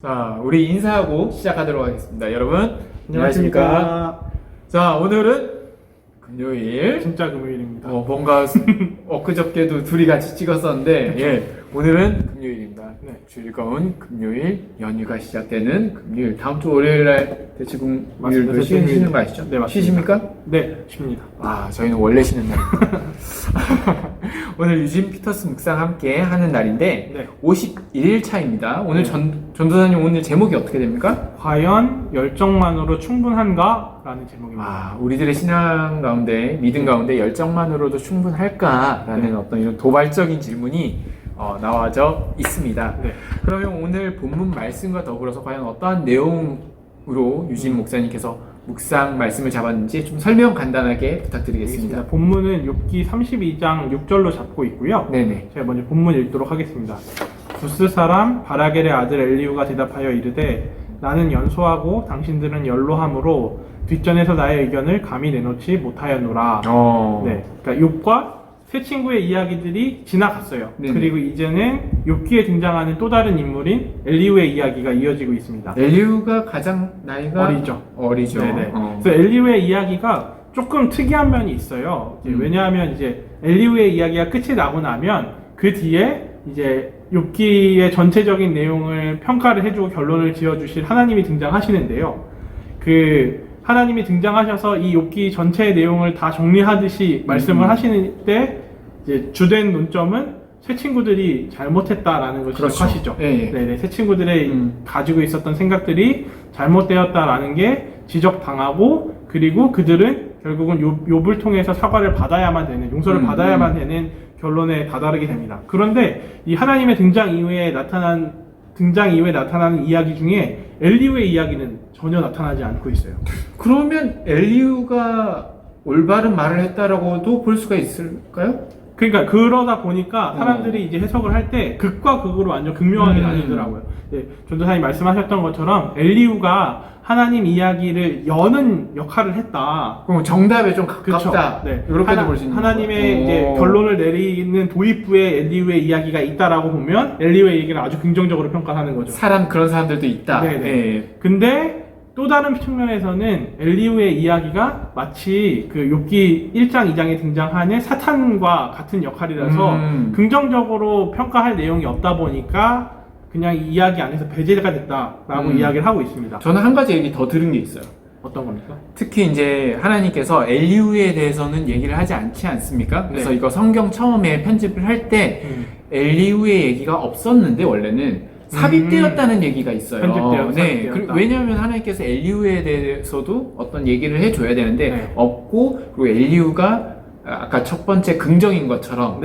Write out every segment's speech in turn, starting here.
자, 우리 인사하고 시작하도록 하겠습니다. 여러분, 안녕하십니까. 자, 오늘은 금요일. 진짜 금요일입니다. 뭔가 엊그저께도 둘이 같이 찍었었는데, 예, 오늘은 금요일입니다. 네. 즐거운 금요일, 연휴가 시작되는 금요일. 다음 주 월요일날 대치금요일도 맞습니다. 쉬는 거 아시죠? 네, 맞습니다. 쉬십니까? 네, 쉽니다. 저희는 원래 쉬는 날입니다. 오늘 유진 피터스 묵상 함께 하는 날인데, 네. 51일 차입니다. 오늘 네. 전도사님 오늘 제목이 어떻게 됩니까? 과연 열정만으로 충분한가? 라는 제목입니다. 우리들의 신앙 가운데, 믿음 가운데 열정만으로도 충분할까라는 네. 어떤 이런 도발적인 질문이 나와져 있습니다. 네. 그러면 오늘 본문 말씀과 더불어서 과연 어떠한 내용으로 유진 목사님께서 묵상 말씀을 잡았는지 좀 설명 간단하게 부탁드리겠습니다. 알겠습니다. 본문은 욥기 32장 6절로 잡고 있고요. 네네. 제가 먼저 본문 읽도록 하겠습니다. 부스 사람 바라겔의 아들 엘리후가 대답하여 이르되 나는 연소하고 당신들은 연로함으로 뒷전에서 나의 의견을 감히 내놓지 못하였노라. 네, 그러니까 욥과 세 친구의 이야기들이 지나갔어요. 네네. 그리고 이제는 욥기에 등장하는 또 다른 인물인 엘리후의 이야기가 이어지고 있습니다. 엘리후가 가장 나이가 어리죠. 네네. 그래서 그래서 엘리후의 이야기가 조금 특이한 면이 있어요. 왜냐하면 이제 엘리후의 이야기가 끝이 나고 나면 그 뒤에 이제 욥기의 전체적인 내용을 평가를 해주고 결론을 지어주실 하나님이 등장하시는데요. 하나님이 등장하셔서 이 욥기 전체의 내용을 다 정리하듯이 말씀을 하시는 때 이제 주된 논점은 새 친구들이 잘못했다라는 걸 그렇죠. 지적하시죠. 예. 네네, 새 친구들의 가지고 있었던 생각들이 잘못되었다라는 게 지적당하고, 그리고 그들은 결국은 욥을 통해서 사과를 받아야만 되는, 용서를 받아야만 되는 결론에 다다르게 됩니다. 그런데 이 하나님의 등장 이후에 나타나는 이야기 중에 엘리후의 이야기는 전혀 나타나지 않고 있어요. 그러면 엘리후가 올바른 말을 했다라고도 볼 수가 있을까요? 그러니까 그러다 보니까 사람들이 이제 해석을 할 때 극과 극으로 완전 극명하게 나뉘더라고요. 네, 전도사님 말씀하셨던 것처럼 엘리후가 하나님 이야기를 여는 역할을 했다. 그럼 정답에 좀 가깝다. 네. 이렇게도 볼 수 있는 하나님의 이제 결론을 내리는 도입부에 엘리후의 이야기가 있다라고 보면 엘리후의 얘기를 아주 긍정적으로 평가하는 거죠. 그런 사람들도 있다. 네네. 네. 근데 또 다른 측면에서는 엘리후의 이야기가 마치 그 욥기 1장 2장에 등장하는 사탄과 같은 역할이라서 긍정적으로 평가할 내용이 없다 보니까 그냥 이 이야기 안에서 배제가 됐다라고 이야기를 하고 있습니다. 저는 한 가지 얘기 더 들은 게 있어요. 어떤 겁니까? 특히 이제 하나님께서 엘리후에 대해서는 얘기를 하지 않지 않습니까? 그래서 네. 이거 성경 처음에 편집을 할 때 엘리후의 얘기가 없었는데 원래는 삽입되었다는 얘기가 있어요. 삽입되었다. 왜냐하면 하나님께서 엘리후에 대해서도 어떤 얘기를 해줘야 되는데 네. 없고, 그리고 엘리후가 아까 첫 번째 긍정인 것처럼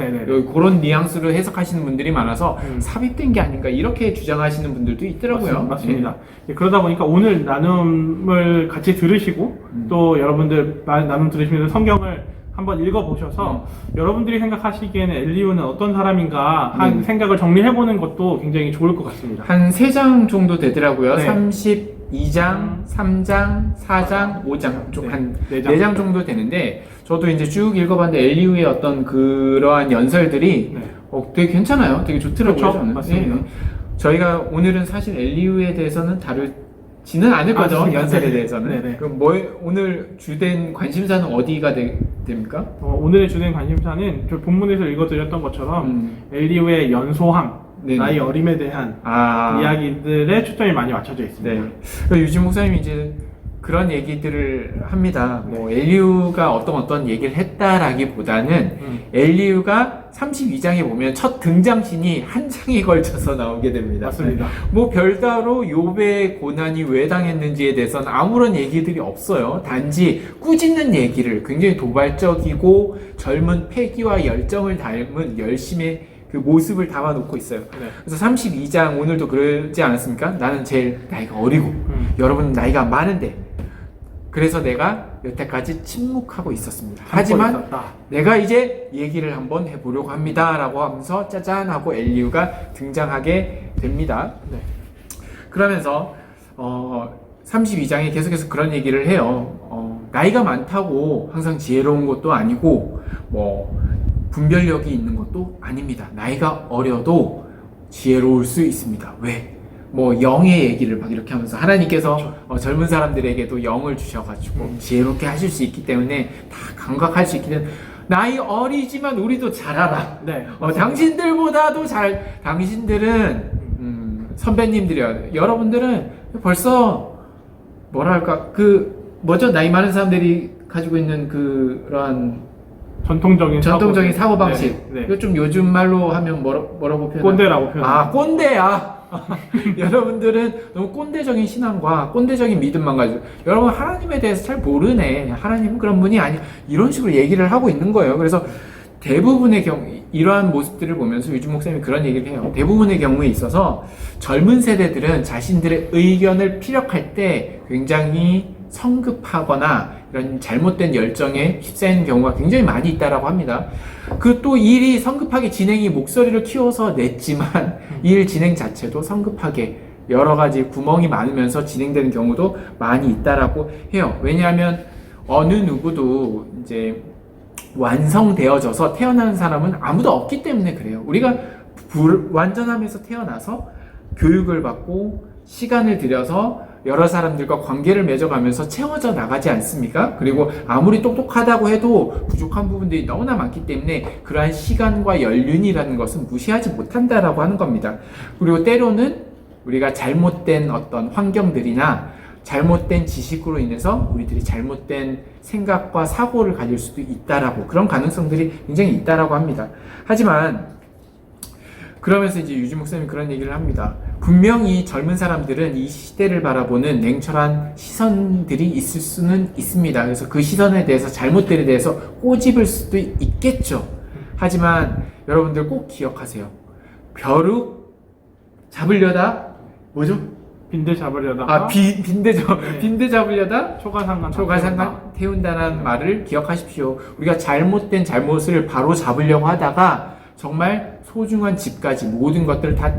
그런 뉘앙스로 해석하시는 분들이 많아서 삽입된 게 아닌가 이렇게 주장하시는 분들도 있더라고요. 맞습니다. 그러다 보니까 오늘 나눔을 같이 들으시고 또 여러분들 나눔 들으시면서 성경을 한번 읽어보셔서 여러분들이 생각하시기에는 엘리후는 어떤 사람인가 한 생각을 정리해보는 것도 굉장히 좋을 것 같습니다. 한 3장 정도 되더라고요. 네. 32장, 3장, 4장, 5장, 한 4장 정도 되는데, 저도 이제 쭉 읽어봤는데 엘리후의 어떤 그러한 연설들이 되게 괜찮아요. 되게 좋더라고요. 그렇죠? 저는. 맞습니다. 저희가 오늘은 사실 엘리후에 대해서는 다루지는 않을 거죠. 연설에 대해서는. 네네. 그럼 오늘 주된 관심사는 어디가 됩니까? 오늘의 주된 관심사는 저 본문에서 읽어드렸던 것처럼 엘리후의 연소함, 나의 어림에 대한 이야기들에 초점이 많이 맞춰져 있습니다. 네. 유진 목사님이 이제 그런 얘기들을 합니다. 엘리후가 어떤 얘기를 했다라기보다는 엘리후가 32장에 보면 첫 등장신이 한 장에 걸쳐서 나오게 됩니다. 맞습니다. 별다로 욥의 고난이 왜 당했는지에 대해서는 아무런 얘기들이 없어요. 단지 꾸짖는 얘기를, 굉장히 도발적이고 젊은 패기와 열정을 닮은 열심의 그 모습을 담아놓고 있어요. 그래서 32장 오늘도 그러지 않았습니까? 나는 제일 나이가 어리고 여러분은 나이가 많은데 그래서 내가 여태까지 침묵하고 있었습니다. 하지만 내가 이제 얘기를 한번 해보려고 합니다 라고 하면서 짜잔 하고 엘리후가 등장하게 됩니다. 그러면서 32장에 계속해서 그런 얘기를 해요. 나이가 많다고 항상 지혜로운 것도 아니고 분별력이 있는 것도 아닙니다. 나이가 어려도 지혜로울 수 있습니다. 왜? 뭐 영의 얘기를 막 이렇게 하면서 하나님께서 젊은 사람들에게도 영을 주셔가지고 지혜롭게 하실 수 있기 때문에 다 감각할 수 있기 때문에 나이 어리지만 우리도 잘 알아. 네. 당신들보다도 당신들은 선배님들이야. 여러분들은 벌써 뭐랄까 뭐죠? 나이 많은 사람들이 가지고 있는 그러한 전통적인 사고 방식. 네. 이거 좀 요즘 말로 하면 뭐라고 표현? 꼰대라고 표현. 꼰대야. 여러분들은 너무 꼰대적인 신앙과 꼰대적인 믿음만 가지고 여러분 하나님에 대해서 잘 모르네. 하나님은 그런 분이 아니야. 이런 식으로 얘기를 하고 있는 거예요. 그래서 대부분의 경우 이러한 모습들을 보면서 유진 목사님이 그런 얘기를 해요. 대부분의 경우에 있어서 젊은 세대들은 자신들의 의견을 피력할 때 굉장히 성급하거나 이런 잘못된 열정에 휩싸이는 경우가 굉장히 많이 있다라고 합니다. 그 또 일이 성급하게 진행이 목소리를 키워서 냈지만 일 진행 자체도 성급하게 여러 가지 구멍이 많으면서 진행되는 경우도 많이 있다라고 해요. 왜냐하면 어느 누구도 이제 완성되어져서 태어나는 사람은 아무도 없기 때문에 그래요. 우리가 완전함에서 태어나서 교육을 받고 시간을 들여서 여러 사람들과 관계를 맺어가면서 채워져 나가지 않습니까? 그리고 아무리 똑똑하다고 해도 부족한 부분들이 너무나 많기 때문에 그러한 시간과 연륜이라는 것은 무시하지 못한다라고 하는 겁니다. 그리고 때로는 우리가 잘못된 어떤 환경들이나 잘못된 지식으로 인해서 우리들이 잘못된 생각과 사고를 가질 수도 있다라고, 그런 가능성들이 굉장히 있다라고 합니다. 하지만 그러면서 이제 유진 목사님이 그런 얘기를 합니다. 분명히 젊은 사람들은 이 시대를 바라보는 냉철한 시선들이 있을 수는 있습니다. 그래서 그 시선에 대해서 잘못들에 대해서 꼬집을 수도 있겠죠. 하지만 여러분들 꼭 기억하세요. 벼룩 잡으려다 뭐죠? 빈대 잡으려다가 빈대 잡으려다 초가상간 태운다는 말을 기억하십시오. 우리가 잘못된 잘못을 바로 잡으려고 하다가 정말 소중한 집까지 모든 것들을 다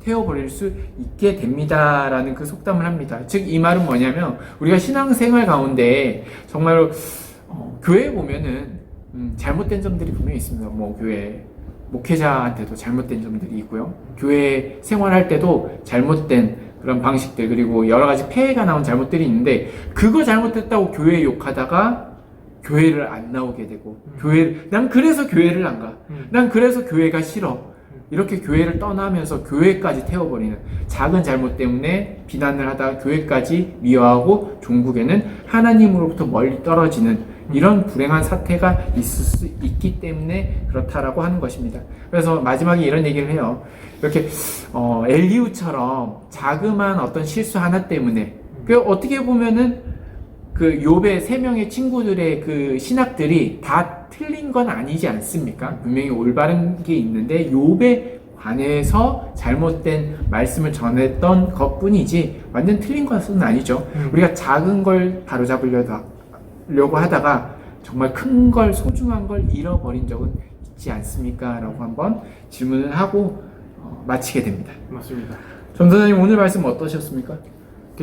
태워버릴 수 있게 됩니다라는 그 속담을 합니다. 즉 이 말은 뭐냐면 우리가 신앙생활 가운데 정말로 교회에 보면은 잘못된 점들이 분명히 있습니다. 뭐 교회 목회자한테도 잘못된 점들이 있고요. 교회 생활할 때도 잘못된 그런 방식들, 그리고 여러 가지 폐해가 나온 잘못들이 있는데 그거 잘못했다고 교회 욕하다가 교회를 안 나오게 되고 난 그래서 교회를 안 가. 난 그래서 교회가 싫어. 이렇게 교회를 떠나면서 교회까지 태워버리는 작은 잘못 때문에 비난을 하다가 교회까지 미워하고 종국에는 하나님으로부터 멀리 떨어지는 이런 불행한 사태가 있을 수 있기 때문에 그렇다라고 하는 것입니다. 그래서 마지막에 이런 얘기를 해요. 이렇게 엘리후처럼 자그마한 어떤 실수 하나 때문에 어떻게 보면은 그 욥의 세 명의 친구들의 그 신학들이 다 틀린 건 아니지 않습니까? 분명히 올바른 게 있는데 욥에 관해서 잘못된 말씀을 전했던 것뿐이지 완전 틀린 것은 아니죠. 우리가 작은 걸 바로잡으려고 하다가 정말 큰 걸, 소중한 걸 잃어버린 적은 있지 않습니까? 라고 한번 질문을 하고 마치게 됩니다. 맞습니다. 전 선생님 오늘 말씀 어떠셨습니까?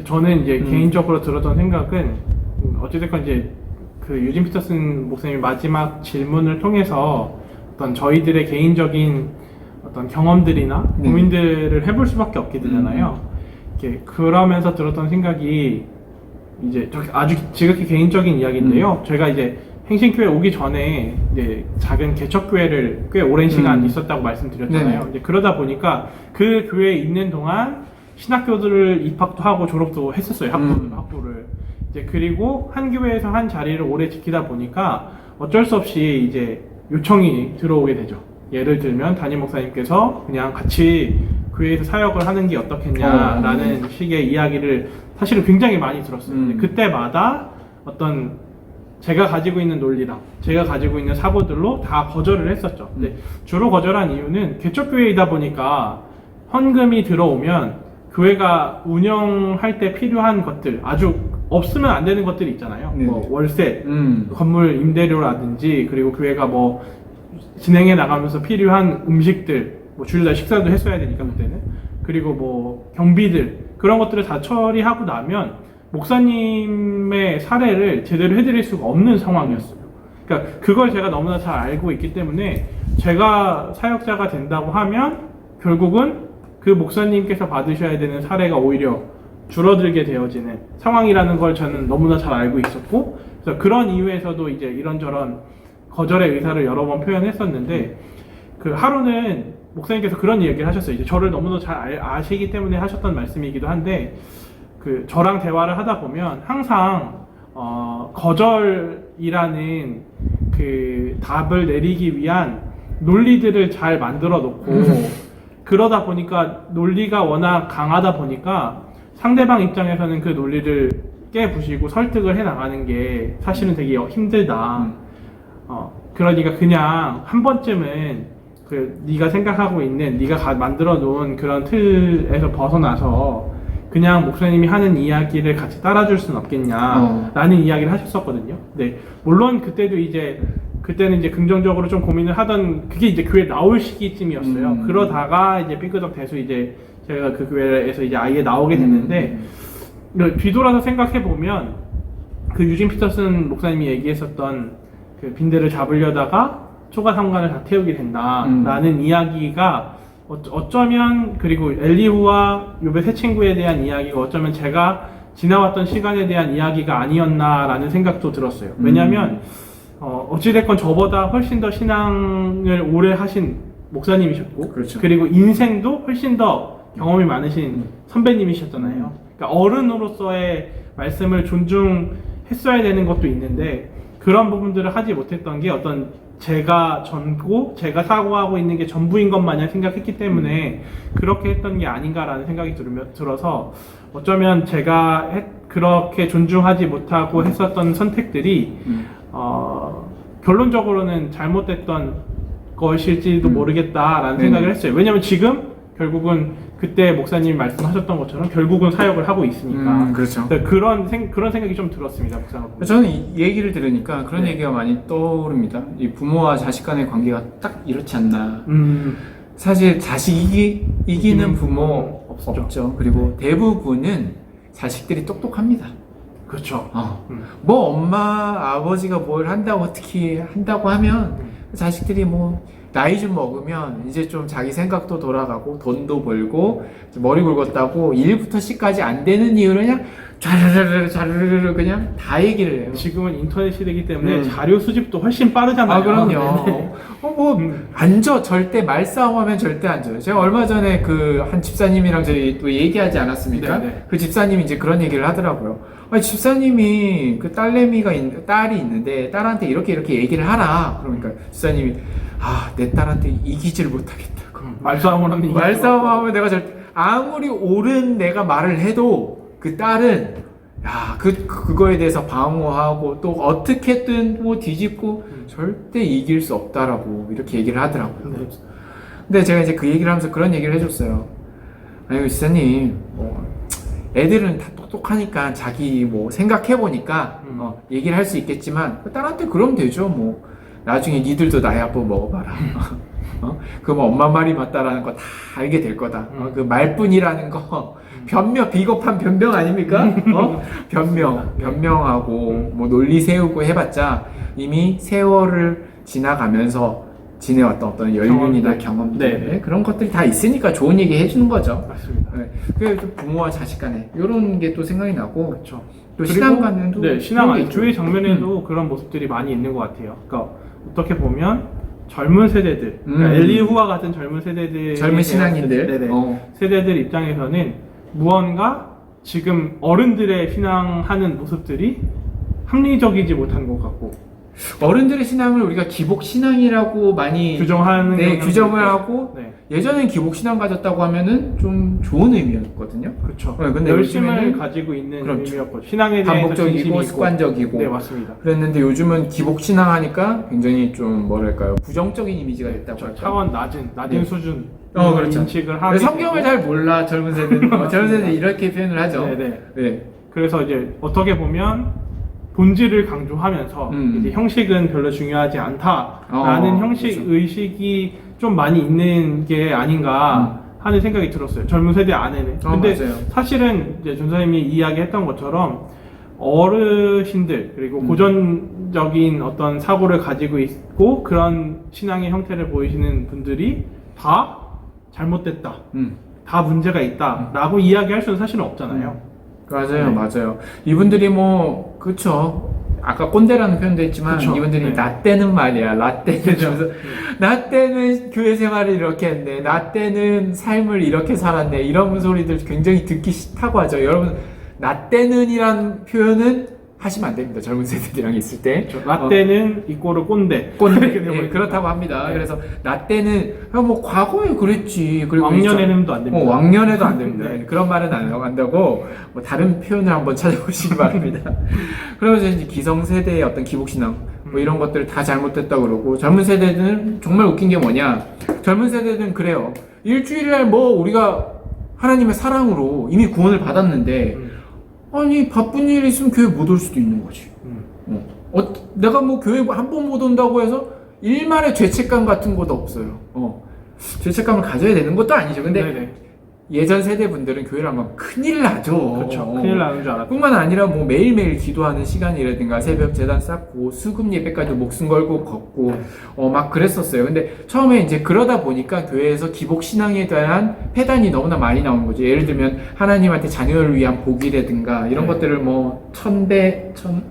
저는 이제 개인적으로 들었던 생각은 어찌됐건 이제 그 유진 피터슨 목사님의 마지막 질문을 통해서 어떤 저희들의 개인적인 어떤 경험들이나 고민들을 해볼 수밖에 없게 되잖아요. 이렇게 그러면서 들었던 생각이 이제 아주 지극히 개인적인 이야기인데요. 저희가 이제 행신교회 오기 전에 이제 작은 개척교회를 꽤 오랜 시간 있었다고 말씀드렸잖아요. 이제 그러다 보니까 그 교회에 있는 동안 신학교들을 입학도 하고 졸업도 했었어요. 학부를. 이제 그리고 한 교회에서 한 자리를 오래 지키다 보니까 어쩔 수 없이 이제 요청이 들어오게 되죠. 예를 들면 담임 목사님께서 그냥 같이 교회에서 사역을 하는 게 어떻겠냐라는 식의 이야기를 사실은 굉장히 많이 들었어요. 근데 그때마다 어떤 제가 가지고 있는 논리랑 제가 가지고 있는 사고들로 다 거절을 했었죠. 근데 주로 거절한 이유는 개척교회이다 보니까 헌금이 들어오면 교회가 운영할 때 필요한 것들, 아주 없으면 안 되는 것들이 있잖아요. 뭐 월세, 건물 임대료라든지, 그리고 교회가 뭐 진행해 나가면서 필요한 음식들, 뭐 주일날 식사도 했어야 되니까 그때는, 그리고 뭐 경비들, 그런 것들을 다 처리하고 나면 목사님의 사례를 제대로 해드릴 수가 없는 상황이었어요. 그러니까 그걸 제가 너무나 잘 알고 있기 때문에 제가 사역자가 된다고 하면 결국은 그 목사님께서 받으셔야 되는 사례가 오히려 줄어들게 되어지는 상황이라는 걸 저는 너무나 잘 알고 있었고, 그래서 그런 이유에서도 이제 이런저런 거절의 의사를 여러 번 표현했었는데, 그 하루는 목사님께서 그런 얘기를 하셨어요. 이제 저를 너무나 잘 아시기 때문에 하셨던 말씀이기도 한데, 그 저랑 대화를 하다 보면 항상 거절이라는 그 답을 내리기 위한 논리들을 잘 만들어 놓고 그러다 보니까 논리가 워낙 강하다 보니까 상대방 입장에서는 그 논리를 깨부시고 설득을 해 나가는 게 사실은 되게 힘들다. 그러니까 그냥 한 번쯤은 그 네가 생각하고 있는 네가 만들어 놓은 그런 틀에서 벗어나서 그냥 목사님이 하는 이야기를 같이 따라줄 순 없겠냐라는 이야기를 하셨었거든요. 네, 물론 그때는 이제 긍정적으로 좀 고민을 하던, 그게 이제 교회 나올 시기쯤이었어요. 그러다가 이제 삐끗덕 돼서 이제 제가 그 교회에서 이제 아예 나오게 됐는데, 뒤돌아서 생각해 보면 그 유진 피터슨 목사님이 얘기했었던 그 빈대를 잡으려다가 초가 삼관을 다 태우게 된다라는 이야기가 어쩌면, 그리고 엘리후와 욥의 세 친구에 대한 이야기가 어쩌면 제가 지나왔던 시간에 대한 이야기가 아니었나라는 생각도 들었어요. 왜냐하면 어찌됐건 저보다 훨씬 더 신앙을 오래 하신 목사님이셨고, 그렇죠. 그리고 인생도 훨씬 더 경험이 많으신 선배님이셨잖아요. 그러니까 어른으로서의 말씀을 존중했어야 되는 것도 있는데, 그런 부분들을 하지 못했던 게 어떤 제가 전고 제가 사고하고 있는 게 전부인 것 마냥 생각했기 때문에 그렇게 했던 게 아닌가라는 생각이 들어서, 어쩌면 제가 그렇게 존중하지 못하고 했었던 선택들이 결론적으로는 잘못됐던 것일지도 모르겠다라는 생각을 했어요. 왜냐면 지금 결국은 그때 목사님이 말씀하셨던 것처럼 결국은 사역을 하고 있으니까. 그렇죠. 그런 생각이 좀 들었습니다. 목사님. 저는 이 얘기를 들으니까 그런 네. 얘기가 많이 떠오릅니다. 이 부모와 자식 간의 관계가 딱 이렇지 않나. 사실 자식이 이기는 부모 없죠. 그리고 대부분은 자식들이 똑똑합니다. 그렇죠. 뭐 엄마 아버지가 뭘 한다고, 특히 한다고 하면 자식들이 뭐 나이 좀 먹으면 이제 좀 자기 생각도 돌아가고 돈도 벌고 머리 굵었다고 1부터 10까지 안 되는 이유를 그냥 자르르르 그냥 다 얘기를 해요. 지금은 인터넷 시대이기 때문에 자료 수집도 훨씬 빠르잖아요. 아, 그럼요. 앉아. 절대 말싸움하면 절대 앉아요. 제가 얼마 전에 그 한 집사님이랑 저희 또 얘기하지 않았습니까? 네네. 그 집사님이 이제 그런 얘기를 하더라고요. 아니, 집사님이 그 딸이 있는데 딸한테 이렇게 얘기를 하라. 그러니까 집사님이 내 딸한테 이기지를 못하겠다고. 말싸움하면 내가 아무리 옳은 내가 말을 해도 그 딸은 그거에 대해서 방어하고 또 어떻게든 뭐 뒤집고 절대 이길 수 없다라고 이렇게 얘기를 하더라고요. 네. 근데 제가 이제 그 얘기를 하면서 그런 얘기를 해줬어요. 아니, 지사님, 애들은 다 똑똑하니까 자기 뭐 생각해보니까 얘기를 할 수 있겠지만 딸한테 그러면 되죠. 뭐 나중에 니들도 나이 아빠 먹어봐라. 그럼 엄마 말이 맞다라는 거 다 알게 될 거다. 그 말뿐이라는 거 비겁한 변명 아닙니까? 변명하고 뭐 논리 세우고 해봤자 이미 세월을 지나가면서 지내왔던 어떤 연륜이나 경험들 그런 것들이 다 있으니까 좋은 얘기 해주는 거죠. 맞습니다. 네. 그래서 부모와 자식 간에 이런 게 또 생각이 나고, 그렇죠. 또 신앙 간에도 신앙 교회 장면에도 그런 모습들이 많이 있는 것 같아요. 그러니까 어떻게 보면 젊은 세대들, 그러니까 엘리후와 같은 젊은 세대들, 젊은 신앙인들, 세대들 입장에서는 무언가 지금 어른들의 신앙하는 모습들이 합리적이지 못한 것 같고, 어른들의 신앙을 우리가 기복 신앙이라고 많이 규정을 하고, 예전엔 기복 신앙 가졌다고 하면은 좀 좋은 의미였거든요. 그렇죠. 근데 열심을 가지고 있는 의미였고, 신앙에 대해서 반복적이고 습관적이고. 네, 맞습니다. 그랬는데 요즘은 기복 신앙 하니까 굉장히 좀 뭐랄까요, 부정적인 이미지가 됐다고 할까. 차원 낮은 수준 그렇죠. 인식을 하기 성경을 잘 몰라 젊은 세대는. 젊은 세대 이렇게 표현을 하죠. 네. 그래서 이제 어떻게 보면 본질을 강조하면서 이제 형식은 별로 중요하지 않다라는 형식 의식이 좀 많이 있는 게 아닌가 하는 생각이 들었어요. 젊은 세대 안에는. 근데 맞아요. 사실은 이제 전사님이 이야기했던 것처럼 어르신들 그리고 고전적인 어떤 사고를 가지고 있고 그런 신앙의 형태를 보이시는 분들이 다 잘못됐다. 다 문제가 있다라고 이야기할 수는 사실은 없잖아요. 맞아요, 네. 맞아요. 이분들이 뭐, 그쵸. 아까 꼰대라는 표현도 했지만, 그쵸. 이분들이 네. 나 때는 말이야. 나 때는. 그죠. 그래서 나 때는 교회 생활을 이렇게 했네. 나 때는 삶을 이렇게 살았네. 이런 소리들 굉장히 듣기 싫다고 하죠. 여러분, 나 때는이란 표현은 하시면 안 됩니다. 젊은 세대들이랑 있을 때. 라떼는 이꼬르 꼰대. 꼰대. 이렇게 예, 되어버리니까. 그렇다고 합니다. 네. 그래서 나 때는 뭐 과거에 그랬지. 그리고 왕년에는도 안 됩니다. 왕년에도 안 됩니다. 네. 그런 말은 안 한다고 뭐 다른 표현을 한번 찾아보시기 바랍니다. 그러면서 이제 기성세대의 어떤 기복신앙 뭐 이런 것들 다 잘못됐다 그러고 젊은 세대들은 정말 웃긴 게 뭐냐? 젊은 세대들은 그래요. 일주일날 뭐 우리가 하나님의 사랑으로 이미 구원을 받았는데 아니 바쁜 일 있으면 교회 못 올 수도 있는 거지. 내가 뭐 교회 한 번 못 온다고 해서 일말의 죄책감 같은 것도 없어요. 죄책감을 가져야 되는 것도 아니죠. 근데 네네. 예전 세대 분들은 교회를 안 가면 큰일 나죠. 그렇죠. 큰일 나는 줄 알았죠. 뿐만 아니라 뭐 매일매일 기도하는 시간이라든가 새벽 재단 쌓고 수금 예배까지 목숨 걸고 걷고 막 그랬었어요. 근데 처음에 이제 그러다 보니까 교회에서 기복 신앙에 대한 폐단이 너무나 많이 나오는 거죠. 예를 들면 하나님한테 자녀를 위한 복이라든가 이런 네. 것들을 뭐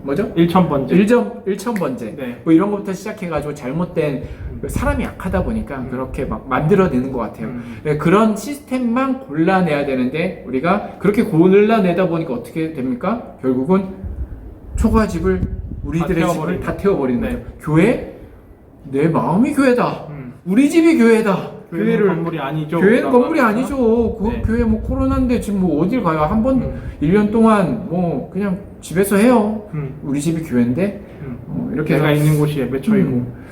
뭐죠? 1000번째. 1000번째 네. 뭐 이런 것부터 시작해가지고 잘못된 사람이 약하다 보니까 그렇게 막 만들어내는 것 같아요. 네, 그런 시스템만 골라내야 되는데 우리가 그렇게 골라내다 보니까 어떻게 됩니까? 결국은 초가집을 우리들의 집을 다 태워버리는 네. 거죠. 교회? 내 마음이 교회다. 음. 우리 집이 교회다. 교회는 건물이 아니죠. 교회는 건물이 하면서. 아니죠. 그 네. 교회 뭐 코로나인데 지금 뭐 어딜 가요? 한 번 1년 동안 뭐 그냥 집에서 해요. 우리 집이 교회인데 이렇게 내가 해서 있는 곳이 예배처이고.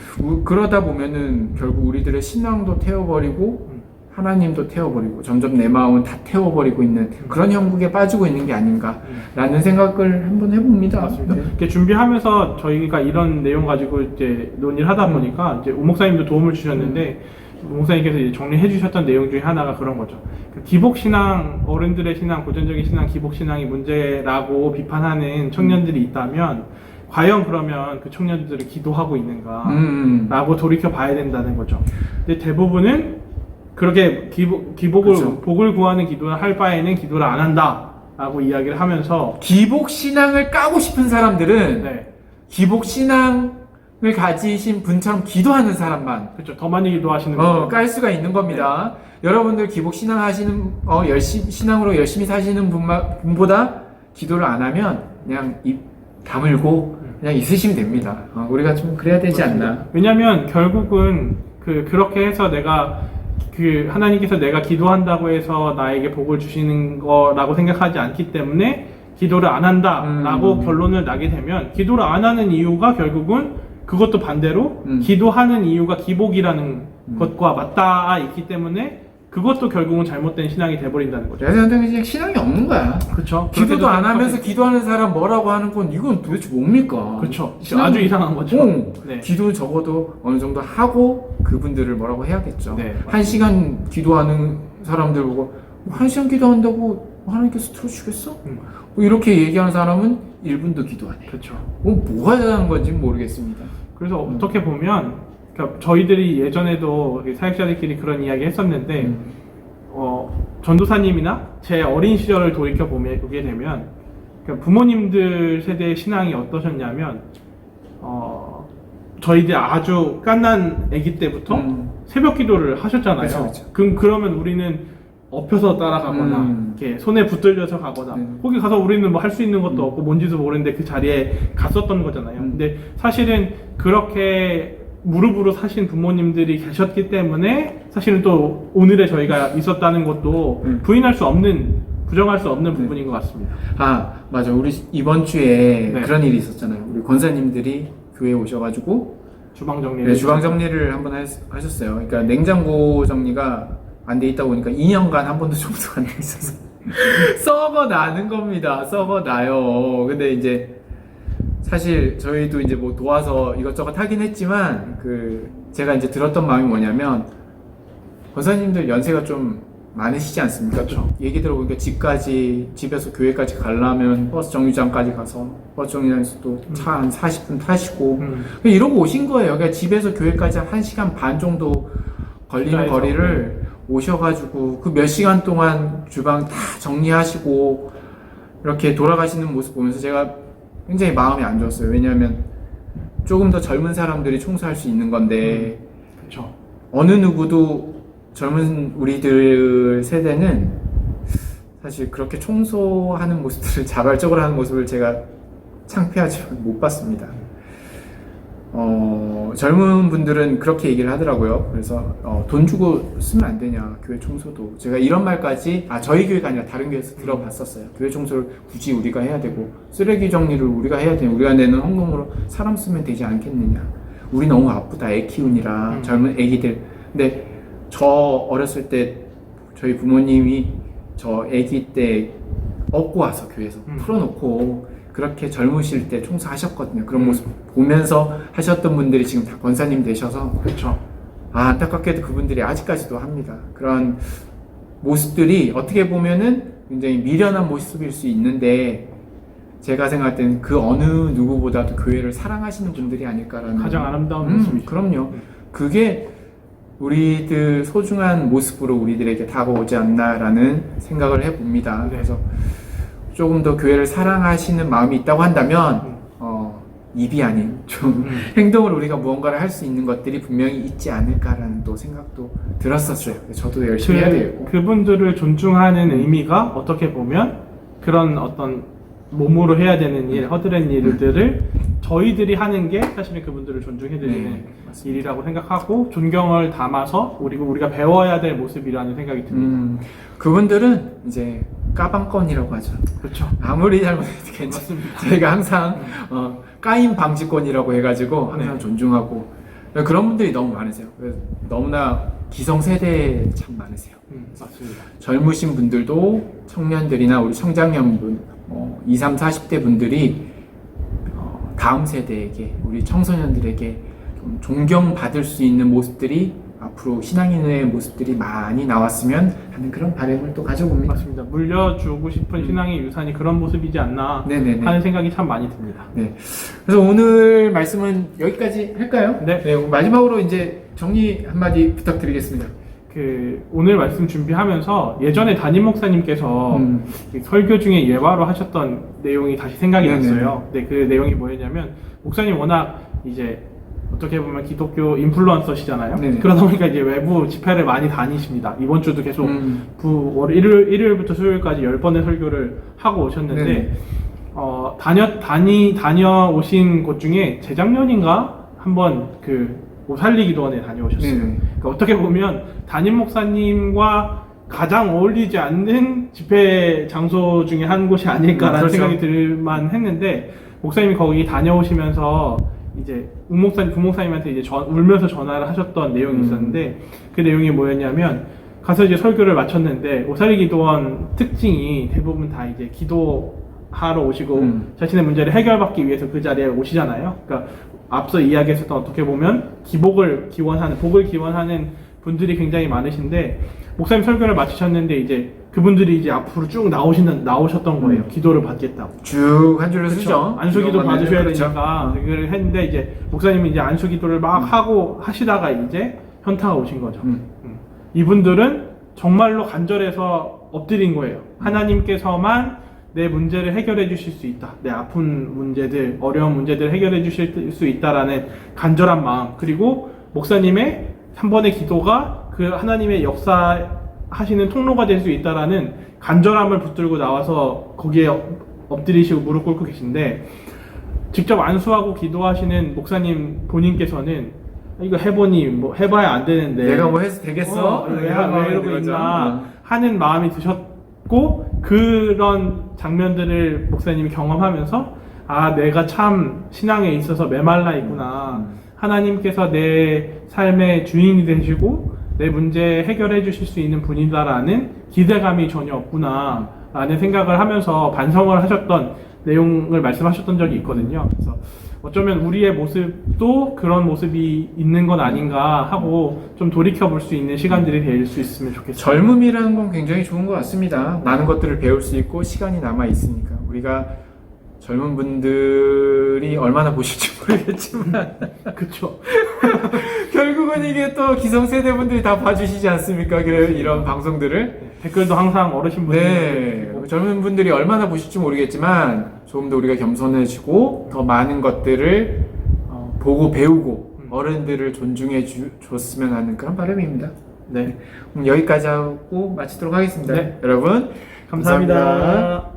그러다 보면은 결국 우리들의 신앙도 태워버리고 하나님도 태워버리고 점점 내 마음은 다 태워버리고 있는 그런 형국에 빠지고 있는 게 아닌가라는 생각을 한번 해봅니다. 맞습니다. 네. 이렇게 준비하면서 저희가 이런 내용 가지고 이제 논의를 하다 보니까 이제 우 목사님도 도움을 주셨는데 우 목사님께서 이제 정리해 주셨던 내용 중에 하나가 그런 거죠. 기복 신앙, 어른들의 신앙, 고전적인 신앙, 기복 신앙이 문제라고 비판하는 청년들이 있다면 과연 그러면 그 청년들을 기도하고 있는가 라고 돌이켜 봐야 된다는 거죠. 근데 대부분은 그렇게 기복을 그렇죠. 복을 구하는 기도를 할 바에는 기도를 안 한다 라고 이야기를 하면서 기복 신앙을 까고 싶은 사람들은 네. 기복 신앙을 가지신 분처럼 기도하는 사람만 그렇죠. 더 많이 기도하시는 거죠. 깔 수가 있는 겁니다. 여러분들 기복 신앙 하시는 신앙으로 열심히 사시는 분보다 기도를 안 하면 그냥 입 다물고 그냥 있으시면 됩니다. 우리가 좀 그래야 되지 않나. 왜냐면 결국은 그렇게 해서 내가 하나님께서 내가 기도한다고 해서 나에게 복을 주시는 거라고 생각하지 않기 때문에 기도를 안 한다라고 결론을 나게 되면 기도를 안 하는 이유가 결국은 그것도 반대로 기도하는 이유가 기복이라는 것과 맞닿아 있기 때문에 그것도 결국은 잘못된 신앙이 돼버린다는 거죠. 내가 생각하는 그냥 신앙이 없는 거야. 그렇죠. 기도도 안 하면서 기도하는 사람 뭐라고 하는 건 이건 도대체 뭡니까? 그렇죠. 아주 이상한 거죠. 네. 기도 적어도 어느 정도 하고 그분들을 뭐라고 해야겠죠. 네, 1시간 기도하는 사람들 보고 1시간 기도한다고 하나님께서 들어주시겠어? 뭐 이렇게 얘기하는 사람은 1분도 기도 안 해. 그렇죠. 뭐가 대단한 건지 모르겠습니다. 그래서 어떻게 보면 그러니까 저희들이 예전에도 사역자들끼리 그런 이야기 했었는데 전도사님이나 제 어린 시절을 돌이켜 보게 되면 그러니까 부모님들 세대의 신앙이 어떠셨냐면 저희들 아주 깐난 아기 때부터 새벽 기도를 하셨잖아요. 그렇죠. 그러면 우리는 엎혀서 따라가거나 이렇게 손에 붙들려서 가거나 거기 가서 우리는 뭐 할 수 있는 것도 없고 뭔지도 모르는데 그 자리에 갔었던 거잖아요. 근데 사실은 그렇게 무릎으로 사신 부모님들이 계셨기 때문에 사실은 또 오늘의 저희가 있었다는 것도 부인할 수 없는, 부정할 수 없는 부분인 것 같습니다. 맞아. 우리 이번 주에 네. 그런 일이 있었잖아요. 우리 권사님들이 교회에 오셔가지고 주방 정리를. 네, 주방 정리를 한번 하셨어요. 그러니까 냉장고 정리가 안 돼 있다 보니까 2년간 한 번도 청소가 안 돼 있어서 썩어 나는 겁니다. 썩어 나요. 근데 이제 사실 저희도 이제 뭐 도와서 이것저것 하긴 했지만 제가 이제 들었던 마음이 뭐냐면 권사님들 연세가 좀 많으시지 않습니까? 그렇죠. 얘기 들어보니까 집에서 교회까지 가려면 버스 정류장까지 가서 버스 정류장에서 또 차 한 40분 타시고 이러고 오신 거예요. 그러니까 집에서 교회까지 한 1시간 반 정도 걸리는 거리를 오셔가지고 그 몇 시간 동안 주방 다 정리하시고 이렇게 돌아가시는 모습 보면서 제가 굉장히 마음이 안 좋았어요. 왜냐하면 조금 더 젊은 사람들이 청소할 수 있는 건데 그렇죠. 어느 누구도 젊은 우리들 세대는 사실 그렇게 청소하는 모습들을 자발적으로 하는 모습을 제가 창피하지만 못 봤습니다. 젊은 분들은 그렇게 얘기를 하더라고요. 그래서 돈 주고 쓰면 안 되냐, 교회 청소도. 제가 이런 말까지 저희 교회가 아니라 다른 교회에서 들어봤었어요. 교회 청소를 굳이 우리가 해야 되고 쓰레기 정리를 우리가 해야 되냐, 우리가 내는 헌금으로 사람 쓰면 되지 않겠느냐. 우리 너무 아프다, 애 키우느라. 젊은 애기들. 근데 저 어렸을 때 저희 부모님이 저 애기 때 업고 와서 교회에서 풀어놓고 그렇게 젊으실 때 청소하셨거든요. 그런 모습 보면서 하셨던 분들이 지금 다 권사님 되셔서 그렇죠. 안타깝게도 그분들이 아직까지도 합니다. 그런 모습들이 어떻게 보면은 굉장히 미련한 모습일 수 있는데 제가 생각할 때는 그 어느 누구보다도 교회를 사랑하시는 분들이 아닐까라는 가장 아름다운 모습이죠. 그럼요. 그게 우리들 소중한 모습으로 우리들에게 다가오지 않나라는 생각을 해봅니다. 네. 그래서 조금 더 교회를 사랑하시는 마음이 있다고 한다면 입이 아닌 좀 행동으로 우리가 무언가를 할 수 있는 것들이 분명히 있지 않을까라는 또 생각도 들었었어요. 저도 열심히 해야 되고 그분들을 존중하는 의미가 어떻게 보면 그런 어떤 몸으로 해야 되는 일, 허드렛 일들을 저희들이 하는 게 사실은 그분들을 존중해드리는 일이라고 생각하고 존경을 담아서 우리가 배워야 될 모습이라는 생각이 듭니다. 그분들은 이제 까방권이라고 하죠. 그렇죠. 아무리 잘못해도 괜찮습니다. 저희가 항상 까임 방지권이라고 해가지고 항상 존중하고 그런 분들이 너무 많으세요. 그래서 너무나 기성세대에 참 많으세요. 맞습니다. 젊으신 분들도 청년들이나 우리 청장년분 20, 30, 40대 분들이 다음 세대에게 우리 청소년들에게 좀 존경받을 수 있는 모습들이 앞으로 신앙인의 모습들이 많이 나왔으면 하는 그런 바람을 또 가져봅니다. 맞습니다. 물려주고 싶은 신앙의 유산이 그런 모습이지 않나 네네네. 하는 생각이 참 많이 듭니다. 네. 그래서 오늘 말씀은 여기까지 할까요? 네. 마지막으로 이제 정리 한마디 부탁드리겠습니다. 오늘 말씀 준비하면서 예전에 담임 목사님께서 설교 중에 예화로 하셨던 내용이 다시 생각이 네네. 났어요. 근데 그 내용이 뭐였냐면 목사님 워낙 이제 어떻게 보면 기독교 인플루언서시잖아요. 네네. 그러다 보니까 이제 외부 집회를 많이 다니십니다. 이번 주도 계속 일요일부터 수요일까지 10번의 설교를 하고 오셨는데 네네. 다녀오신 곳 중에 재작년인가 한번 오살리 기도원에 다녀오셨어요. 네네. 그러니까 어떻게 보면 담임 목사님과 가장 어울리지 않는 집회 장소 중에 한 곳이 아닐까라는 그렇죠. 생각이 들만 했는데 목사님이 거기 다녀오시면서 이제 부목사님한테 이제 울면서 전화를 하셨던 내용이 있었는데 그 내용이 뭐였냐면 가서 이제 설교를 마쳤는데 오살리 기도원 특징이 대부분 다 이제 기도하러 오시고 자신의 문제를 해결받기 위해서 그 자리에 오시잖아요. 그러니까 앞서 이야기했었던 어떻게 보면 복을 기원하는 분들이 굉장히 많으신데 목사님 설교를 마치셨는데 이제 그분들이 이제 앞으로 쭉 나오셨던 거예요. 기도를 받겠다고. 쭉 한 줄로 쓰죠. 안수기도 받으셔야 그렇죠. 되니까 그걸 했는데 이제 목사님이 이제 안수기도를 막 하고 하시다가 이제 현타가 오신 거죠. 이분들은 정말로 간절해서 엎드린 거예요. 하나님께서만 내 문제를 해결해 주실 수 있다. 내 아픈 문제들, 어려운 문제들을 해결해 주실 수 있다라는 간절한 마음. 그리고 목사님의 한 번의 기도가 그 하나님의 역사하시는 통로가 될 수 있다라는 간절함을 붙들고 나와서 거기에 엎드리시고 무릎 꿇고 계신데 직접 안수하고 기도하시는 목사님 본인께서는 이거 해보니 뭐 해봐야 안 되는데 내가 뭐 해서 되겠어? 왜 이러고 있나 하는 마음이 드셨고 그런 장면들을 목사님이 경험하면서 내가 참 신앙에 있어서 메말라 있구나. 하나님께서 내 삶의 주인이 되시고 내 문제 해결해 주실 수 있는 분이다라는 기대감이 전혀 없구나 라는 생각을 하면서 반성을 하셨던 내용을 말씀하셨던 적이 있거든요. 그래서 어쩌면 우리의 모습도 그런 모습이 있는 건 아닌가 하고 좀 돌이켜 볼 수 있는 시간들이 될 수 있으면 좋겠습니다. 젊음이라는 건 굉장히 좋은 것 같습니다. 많은 것들을 배울 수 있고 시간이 남아 있으니까 우리가 젊은 분들이 얼마나 보실지 모르겠지만 그쵸. 결국은 이게 또 기성세대 분들이 다 봐주시지 않습니까? 이런 방송들을. 댓글도 항상 어르신분들. 네, 젊은 분들이 얼마나 보실지 모르겠지만 조금 더 우리가 겸손해지고 더 많은 것들을 보고 배우고 어른들을 존중해 줬으면 하는 그런 바람입니다. 네, 여기까지 하고 마치도록 하겠습니다. 네. 여러분 감사합니다.